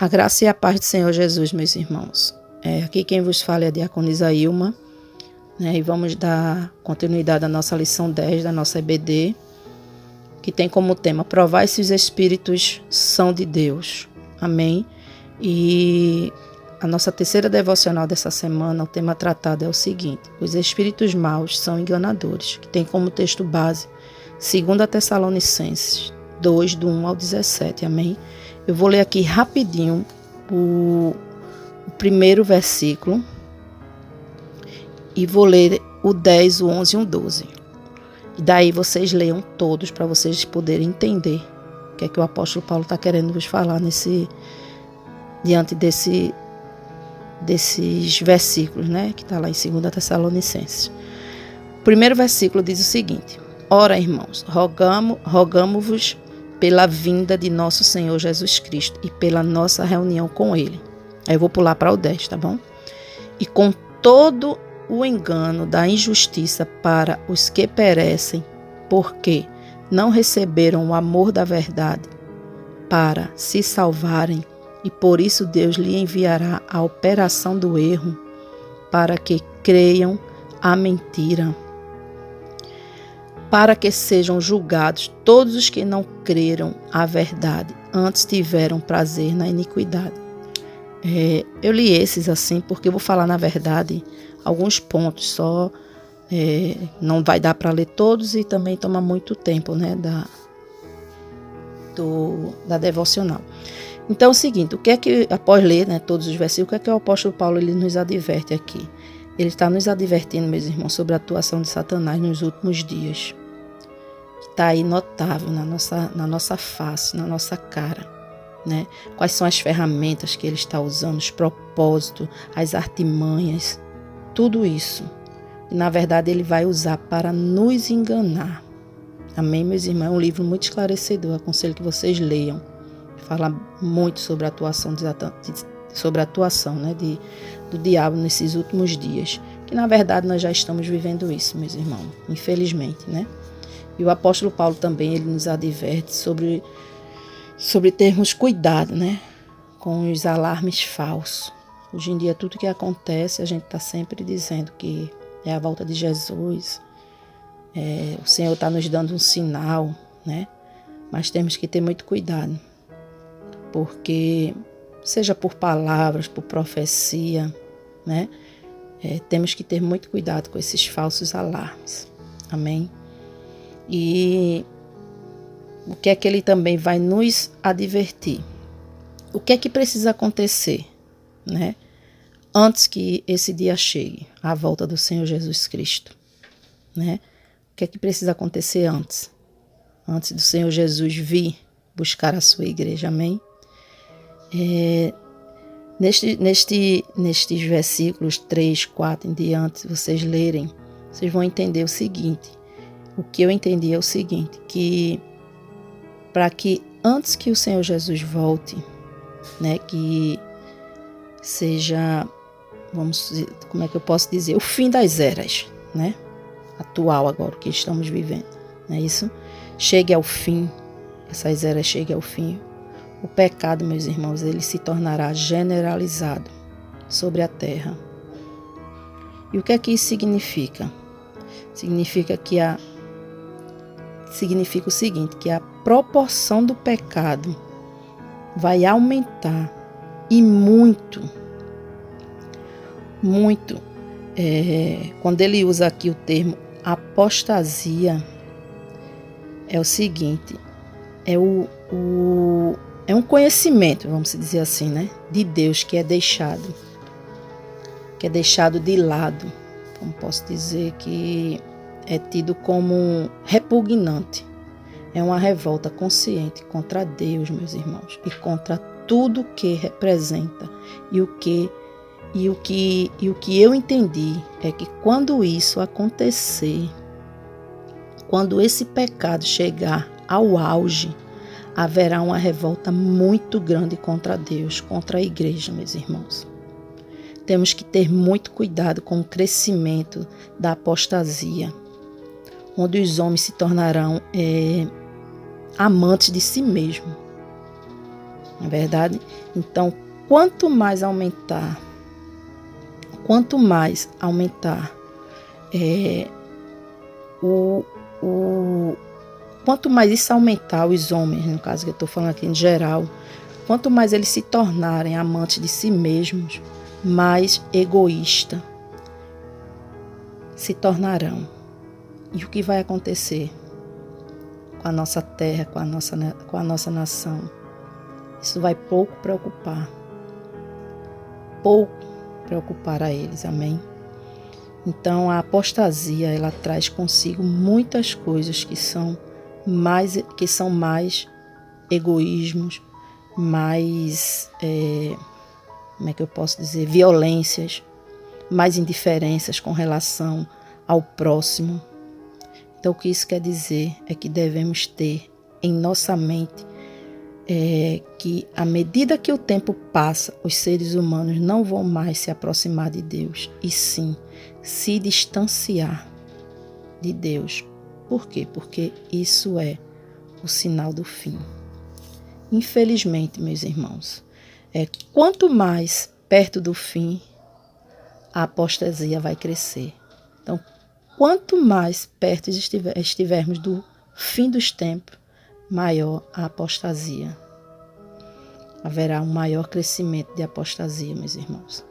A graça e a paz do Senhor Jesus, meus irmãos. Aqui quem vos fala é a diaconisa Ilma, né? E vamos dar continuidade à nossa lição 10 da nossa EBD, que tem como tema: provai se os Espíritos são de Deus. Amém? E a nossa terceira devocional dessa semana, o tema tratado é o seguinte: os espíritos maus são enganadores, que tem como texto base 2 Tessalonicenses 2, do 1 ao 17. Amém? Eu vou ler aqui rapidinho o primeiro versículo e vou ler o 10, o 11 e o 12. E daí vocês leiam todos para vocês poderem entender o que é que o apóstolo Paulo está querendo vos falar diante desses versículos, né, que está lá em 2 Tessalonicenses. O primeiro versículo diz o seguinte: ora, irmãos, rogamo-vos pela vinda de nosso Senhor Jesus Cristo e pela nossa reunião com Ele. Aí eu vou pular para o 10, tá bom? E com todo o engano da injustiça para os que perecem, porque não receberam o amor da verdade para se salvarem, e por isso Deus lhe enviará a operação do erro, para que creiam a mentira, para que sejam julgados todos os que não creram a verdade, antes tiveram prazer na iniquidade. Eu li esses assim porque eu vou falar, na verdade, alguns pontos só. Não vai dar para ler todos e também toma muito tempo, né, da devocional. Então é o seguinte: o que é que, após ler, né, todos os versículos, o que é que o apóstolo Paulo ele nos adverte aqui? Ele está nos advertindo, meus irmãos, sobre a atuação de Satanás nos últimos dias. Está aí notável na nossa face, na nossa cara, né? Quais são as ferramentas que ele está usando, os propósitos, as artimanhas, tudo isso. E, na verdade, ele vai usar para nos enganar. Amém, meus irmãos? É um livro muito esclarecedor, aconselho que vocês leiam. Fala muito sobre a atuação né, do diabo nesses últimos dias. Que, na verdade, nós já estamos vivendo isso, meus irmãos, infelizmente, né? E o apóstolo Paulo também, ele nos adverte sobre termos cuidado, né, com os alarmes falsos. Hoje em dia, tudo que acontece, a gente está sempre dizendo que é a volta de Jesus. O Senhor está nos dando um sinal, né? Mas temos que ter muito cuidado, porque seja por palavras, por profecia, né? Temos que ter muito cuidado com esses falsos alarmes. Amém? E o que é que ele também vai nos advertir? O que é que precisa acontecer, né, antes que esse dia chegue, a volta do Senhor Jesus Cristo, né? O que é que precisa acontecer antes do Senhor Jesus vir buscar a sua igreja, amém? Nestes versículos 3, 4 em diante, se vocês lerem, vocês vão entender o seguinte. O que eu entendi é o seguinte, que para que antes que o Senhor Jesus volte, né, que seja, como é que eu posso dizer, o fim das eras, né, atual agora, o que estamos vivendo, não é isso? Chegue ao fim, essas eras cheguem ao fim, o pecado, meus irmãos, ele se tornará generalizado sobre a terra. E o que é que isso significa? Significa o seguinte, que a proporção do pecado vai aumentar, e muito, muito. Quando ele usa aqui o termo apostasia, é o seguinte, é um conhecimento, vamos dizer assim, né, de Deus que é deixado de lado, como posso dizer, que é tido como repugnante. É uma revolta consciente contra Deus, meus irmãos, e contra tudo que representa. E o que eu entendi é que quando isso acontecer, quando esse pecado chegar ao auge, haverá uma revolta muito grande contra Deus, contra a igreja, meus irmãos. Temos que ter muito cuidado com o crescimento da apostasia, onde os homens se tornarão amantes de si mesmos. não é verdade? Então, quanto mais aumentar quanto mais isso aumentar, os homens, no caso que eu estou falando aqui em geral, quanto mais eles se tornarem amantes de si mesmos, mais egoístas se tornarão. E o que vai acontecer com a nossa terra, com a nossa nação? Isso vai pouco preocupar a eles, amém? Então, a apostasia, ela traz consigo muitas coisas que são mais egoísmos, mais, como é que eu posso dizer, violências, mais indiferenças com relação ao próximo. Então, o que isso quer dizer é que devemos ter em nossa mente que, à medida que o tempo passa, os seres humanos não vão mais se aproximar de Deus, e sim se distanciar de Deus. Por quê? Porque isso é o sinal do fim. Infelizmente, meus irmãos, quanto mais perto do fim, a apostasia vai crescer. Então, quanto mais perto estivermos do fim dos tempos, maior a apostasia. Haverá um maior crescimento de apostasia, meus irmãos.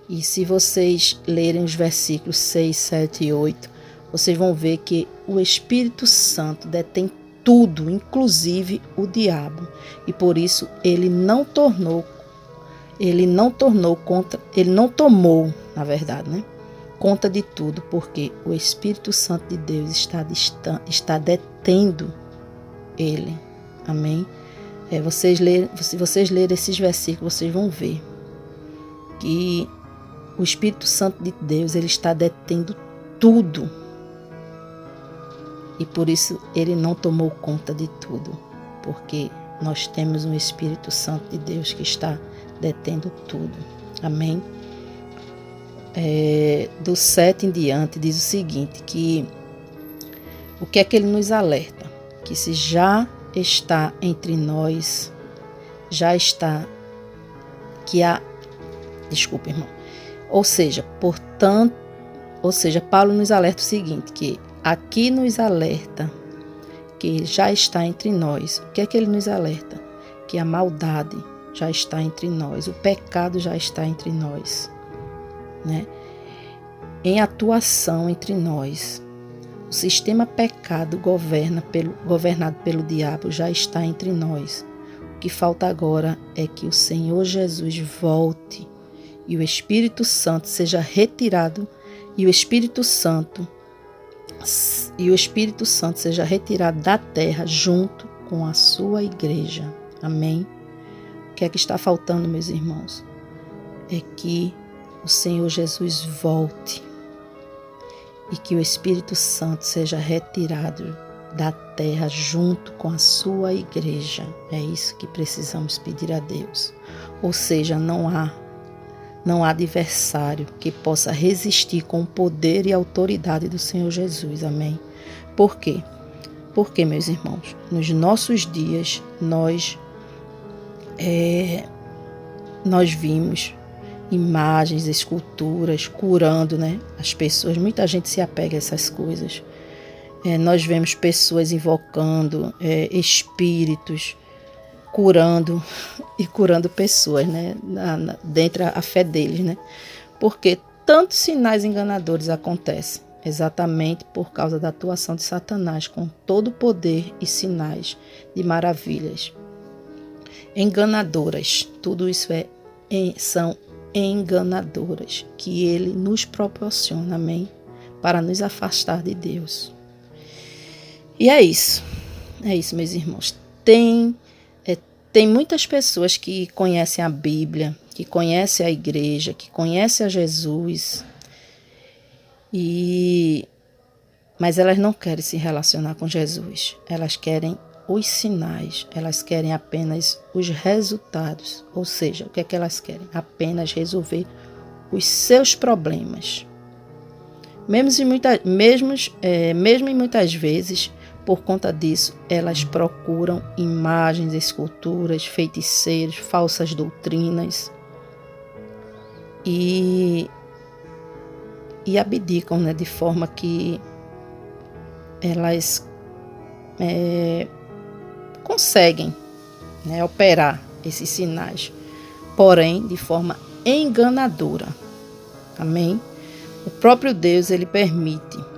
E se vocês lerem os versículos 6, 7 e 8, vocês vão ver que o Espírito Santo detém tudo, inclusive o diabo. E por isso ele não tomou, conta de tudo, porque o Espírito Santo de Deus está detendo ele. Amém? Se vocês lerem esses versículos, vocês vão ver que o Espírito Santo de Deus, ele está detendo tudo. E por isso ele não tomou conta de tudo, porque nós temos um Espírito Santo de Deus que está detendo tudo. Amém? Do 7 em diante diz o seguinte, que o que é que ele nos alerta? Que se já está entre nós, desculpa, irmão. Ou seja, Paulo nos alerta o seguinte, que aqui nos alerta que já está entre nós. O que é que ele nos alerta? Que a maldade já está entre nós, o pecado já está entre nós, né? Em atuação entre nós. O sistema pecado governado pelo diabo já está entre nós. O que falta agora é que o Senhor Jesus volte e o Espírito Santo seja retirado e o Espírito Santo seja retirado da terra junto com a sua igreja. Amém? O que é que está faltando, meus irmãos? É que o Senhor Jesus volte e que o Espírito Santo seja retirado da terra junto com a sua igreja. É isso que precisamos pedir a Deus. Ou seja, não há adversário que possa resistir com o poder e a autoridade do Senhor Jesus. Amém? Por quê? Porque, meus irmãos, nos nossos dias nós vimos imagens, esculturas, curando, né, as pessoas. Muita gente se apega a essas coisas. Nós vemos pessoas invocando espíritos, curando pessoas, né, dentro da fé deles, né? Porque tantos sinais enganadores acontecem, exatamente por causa da atuação de Satanás, com todo o poder e sinais de maravilhas. Enganadoras, tudo isso são enganadoras que ele nos proporciona, amém? Para nos afastar de Deus. E é isso, meus irmãos. Tem muitas pessoas que conhecem a Bíblia, que conhecem a igreja, que conhecem a Jesus, mas elas não querem se relacionar com Jesus. Elas querem os sinais, elas querem apenas os resultados. Ou seja, o que é que elas querem? Apenas resolver os seus problemas. Mesmo e muitas vezes por conta disso, elas procuram imagens, esculturas, feiticeiros, falsas doutrinas e abdicam, né, de forma que elas conseguem, né, operar esses sinais, porém de forma enganadora. Amém? O próprio Deus, ele permite.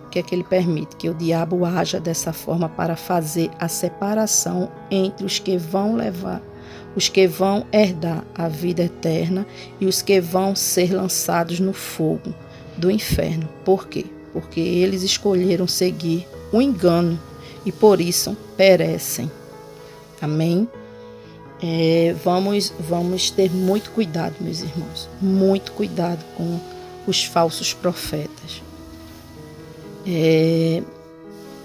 O que é que ele permite? Que o diabo haja dessa forma para fazer a separação entre os que vão herdar a vida eterna e os que vão ser lançados no fogo do inferno. Por quê? Porque eles escolheram seguir o engano e por isso perecem. Amém? Vamos ter muito cuidado, meus irmãos, muito cuidado com os falsos profetas.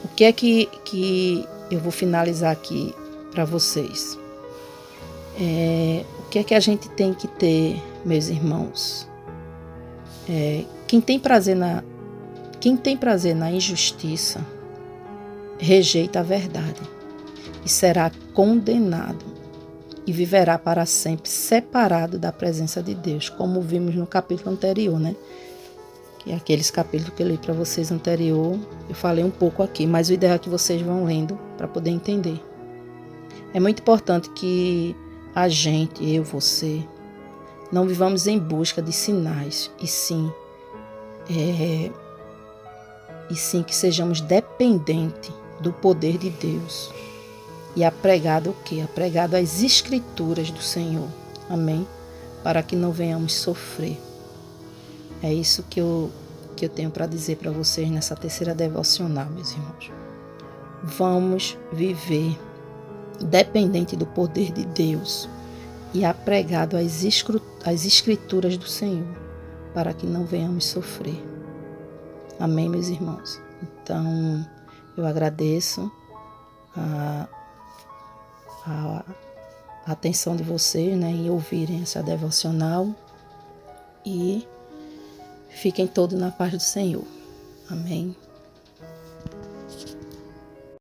O que é que eu vou finalizar aqui para vocês? O que é que a gente tem que ter, meus irmãos? Quem tem prazer na injustiça rejeita a verdade e será condenado e viverá para sempre separado da presença de Deus, como vimos no capítulo anterior, né? Que aqueles capítulos que eu li para vocês anterior, eu falei um pouco aqui, mas o ideal é que vocês vão lendo para poder entender. É muito importante que a gente, eu, você, não vivamos em busca de sinais, e sim que sejamos dependentes do poder de Deus e apregado o quê? Apregado às escrituras do Senhor. Amém? Para que não venhamos sofrer. É isso que eu tenho para dizer para vocês nessa terceira devocional, meus irmãos. Vamos viver dependente do poder de Deus e apregado às escrituras do Senhor, para que não venhamos sofrer. Amém, meus irmãos? Então, eu agradeço a atenção de vocês, né, em ouvirem essa devocional e fiquem todos na paz do Senhor. Amém.